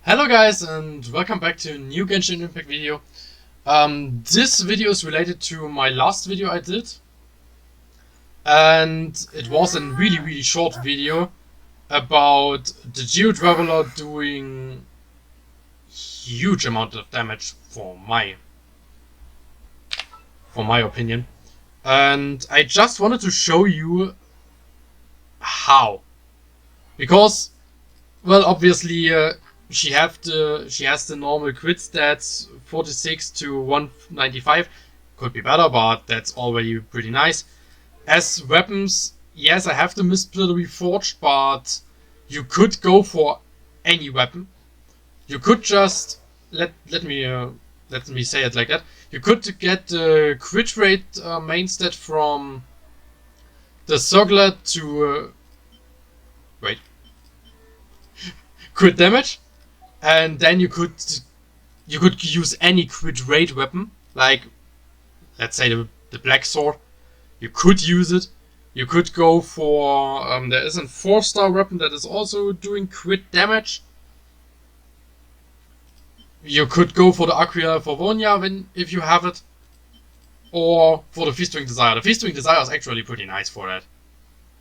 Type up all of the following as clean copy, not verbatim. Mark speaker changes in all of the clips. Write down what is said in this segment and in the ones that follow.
Speaker 1: Hello guys and welcome back to a new Genshin Impact video. This video is related to my last video I did, and it was a really short video about the Geo Traveler doing huge amount of damage for my opinion. And I just wanted to show you how, because well, obviously she has the normal crit stats 46 to 195. Could be better, but that's already pretty nice. As weapons, yes, I have the Mistblade Reforged, but you could go for any weapon. You could just let me say it like that. You could get the crit rate main stat from the circlet to wait, crit damage, and then you could use any crit rate weapon, like let's say the black sword. You could use it. You could go for there is a 4-star weapon that is also doing crit damage. You could go for the Aquila Forvonia if you have it, or for the Feastering Desire. The Feastering Desire is actually pretty nice for that.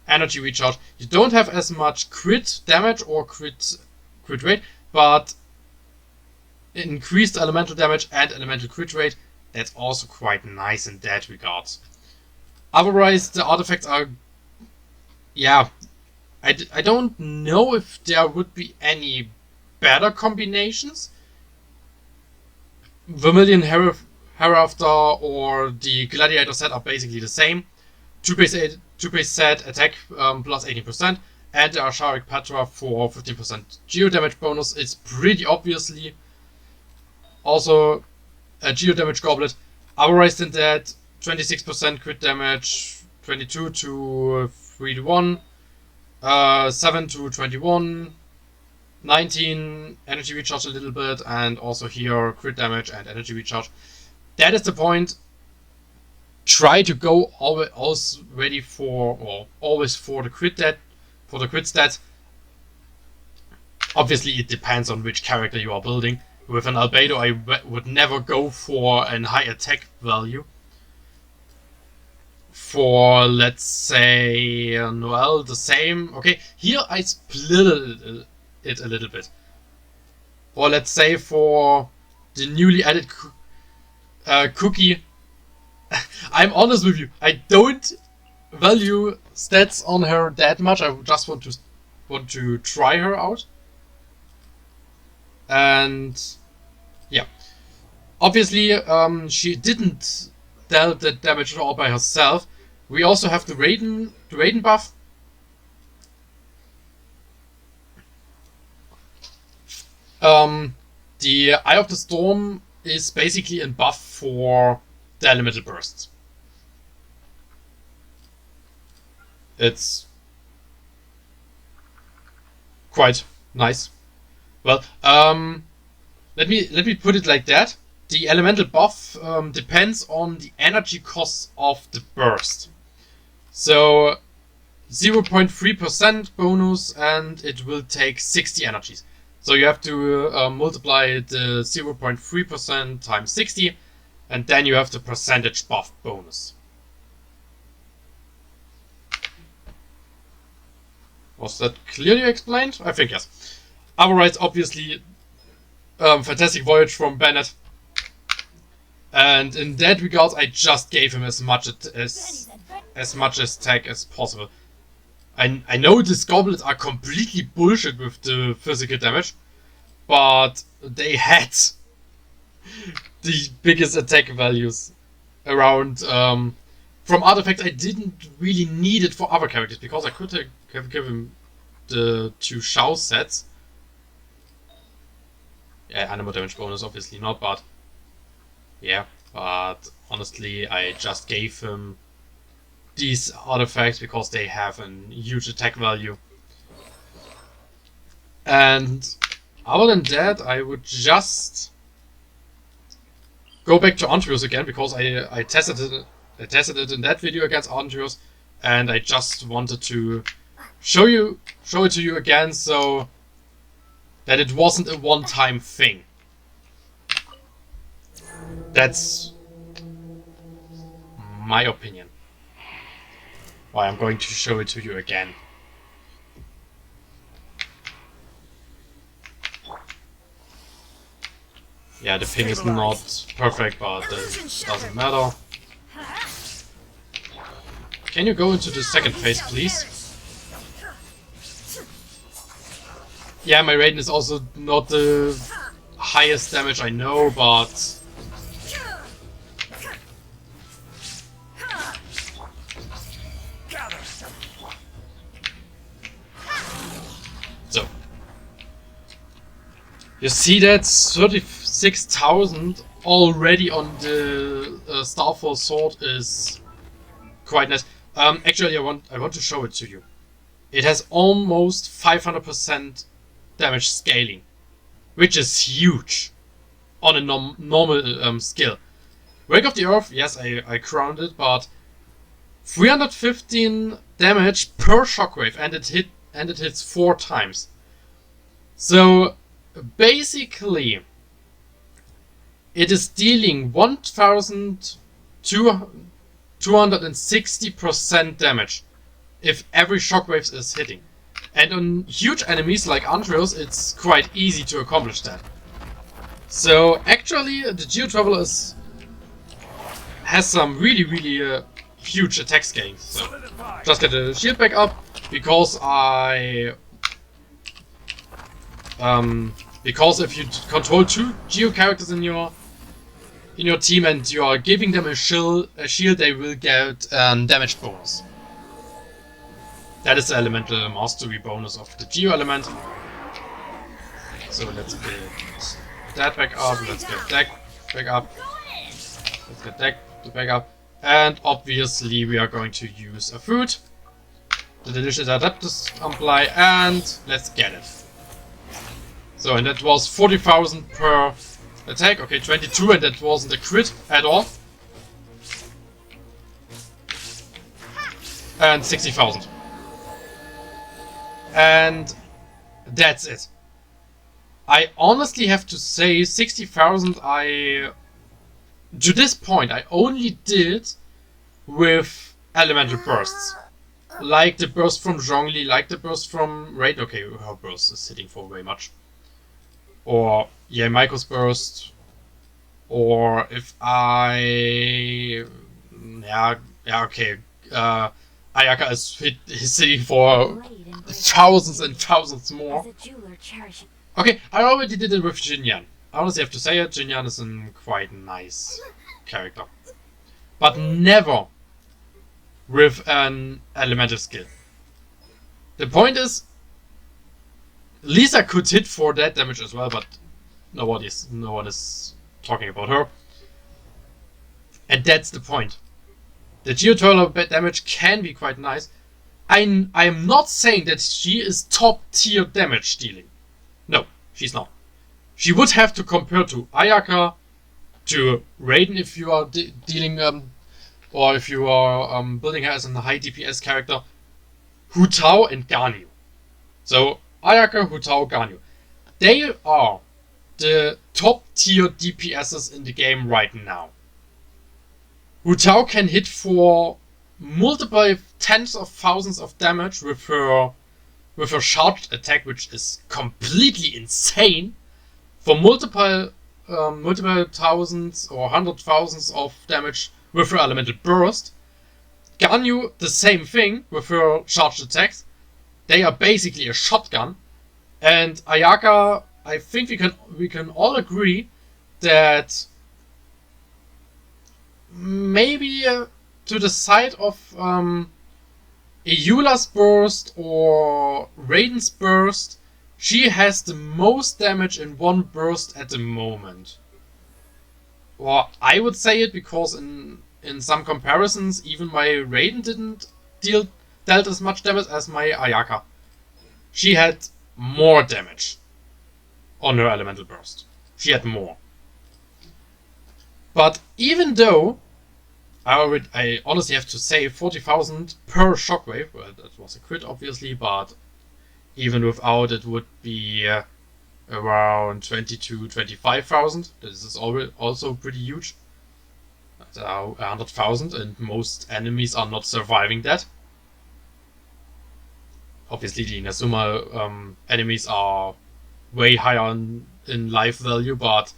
Speaker 1: Energy recharge. You don't have as much crit damage or crit rate, but increased elemental damage and elemental crit rate. That's also quite nice in that regards. Otherwise, the artifacts are, yeah, I don't know if there would be any better combinations. Vermilion Hereafter or the Gladiator set are basically the same. 2-base set attack plus 18%, and the Archaric Petra for 15% geo damage bonus. It's pretty obviously also a geo damage goblet. Otherwise than that, 26% crit damage, 22 to 3 to 1, 7 to 21, 19 energy recharge a little bit, and also here crit damage and energy recharge. That is the point. Try to go always ready for, or always for the crit stats. Obviously, it depends on which character you are building. With an Albedo, I would never go for a high attack value. For, let's say, well, the same. Okay, here I split it a little bit. Or let's say for the newly added Cookie. I'm honest with you, I don't value stats on her that much. I just want to try her out. And yeah, obviously she didn't deal the damage at all by herself. We also have the Raiden buff. The Eye of the Storm is basically a buff for the elemental bursts. It's quite nice. Well, let me put it like that. The elemental buff depends on the energy cost of the burst. So 0.3% bonus, and it will take 60 energies. So you have to multiply the 0.3% times 60, and then you have the percentage buff bonus. Was that clearly explained? I think yes. Otherwise, obviously, Fantastic Voyage from Bennett. And in that regard, I just gave him as much attack as possible. I know these goblins are completely bullshit with the physical damage, but they had the biggest attack values around. From artifacts, I didn't really need it for other characters, because I could have given the 2 Shao sets. Yeah, animal damage bonus obviously not, but yeah, but honestly I just gave him these artifacts because they have a huge attack value. And other than that, I would just go back to Antrios again, because I tested it in that video against Antrios, and I just wanted to show it to you again. So That it wasn't a one-time thing. That's my opinion. Why I'm going to show it to you again. Yeah, the ping is not perfect, but that doesn't matter. Can you go into the second phase, please? Yeah, my Raiden is also not the highest damage I know, but... So. You see that 36,000 already on the Starfall sword is quite nice. Actually, I want to show it to you. It has almost 500% damage scaling, which is huge on a normal skill. Wake of the Earth, yes, I crowned it, but 315 damage per shockwave, and it hits 4 times. So basically, it is dealing 1,260% damage if every shockwave is hitting. And on huge enemies like Andrews, it's quite easy to accomplish that. So actually, the Geo Traveler has some really huge attack scaling. So just get the shield back up, because because if you control 2 Geo characters in your team and you are giving them a shield, they will get damage bonus. That is the elemental mastery bonus of the Geo element. So let's get that back up, let's get that back up, let's get that back up, and obviously we are going to use a food. The delicious adapters apply, and let's get it. So, and that was 40,000 per attack, okay, 22, and that wasn't a crit at all. And 60,000. And that's it. I honestly have to say 60,000 to this point I only did with elemental bursts. Like the burst from Zhongli, like the burst from Raid. Okay, her burst is hitting for way much. Or, yeah, Maiko's burst. Or if I... Yeah, okay. Ayaka is hitting for thousands and thousands more. Okay, I already did it with Jinyan. I honestly have to say it, Jinyan is a quite nice character. But never with an elemental skill. The point is, Lisa could hit for that damage as well, but no one is talking about her. And that's the point. The Geoturtle damage can be quite nice. I am not saying that she is top tier damage dealing. No, she's not. She would have to compare to Ayaka, to Raiden if you are dealing, or if you are building her as a high DPS character, Hu Tao and Ganyu. So Ayaka, Hu Tao, Ganyu. They are the top tier DPSs in the game right now. Hu Tao can hit for multiple tens of thousands of damage with her charged attack, which is completely insane, for multiple thousands or 100,000s of damage with her elemental burst. Ganyu, the same thing with her charged attacks. They are basically a shotgun. And Ayaka, I think we can all agree that maybe to the side of Eula's burst or Raiden's burst, she has the most damage in one burst at the moment. Or I would say it because in some comparisons, even my Raiden didn't dealt as much damage as my Ayaka. She had more damage on her elemental burst. She had more. But even though I honestly have to say 40,000 per shockwave, well, that was a crit obviously, but even without it would be around 20 to 25,000. This is also pretty huge. 100,000, and most enemies are not surviving that. Obviously, the Inazuma enemies are way higher in life value, but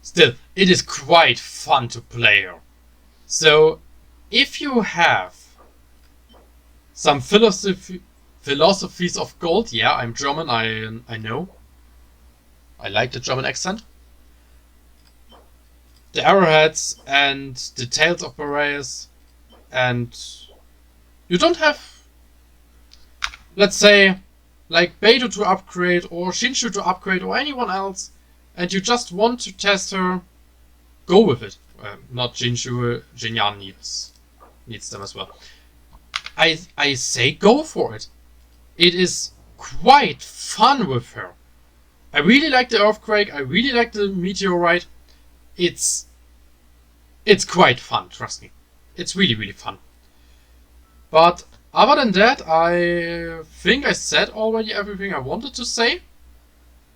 Speaker 1: still, it is quite fun to play her. So, if you have some philosophies of gold, yeah, I'm German, I know. I like the German accent. The arrowheads and the tails of Boreas, and you don't have, let's say, like Beidou to upgrade or Shinshu to upgrade or anyone else, and you just want to test her, go with it. Not Shinshu, Jinyan needs them as well. I say go for it. It is quite fun with her. I really like the Earthquake, I really like the Meteorite. It's quite fun, trust me. It's really, really fun. But other than that, I think I said already everything I wanted to say.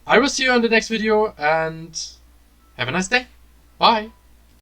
Speaker 1: I will see you in the next video, and have a nice day. Bye.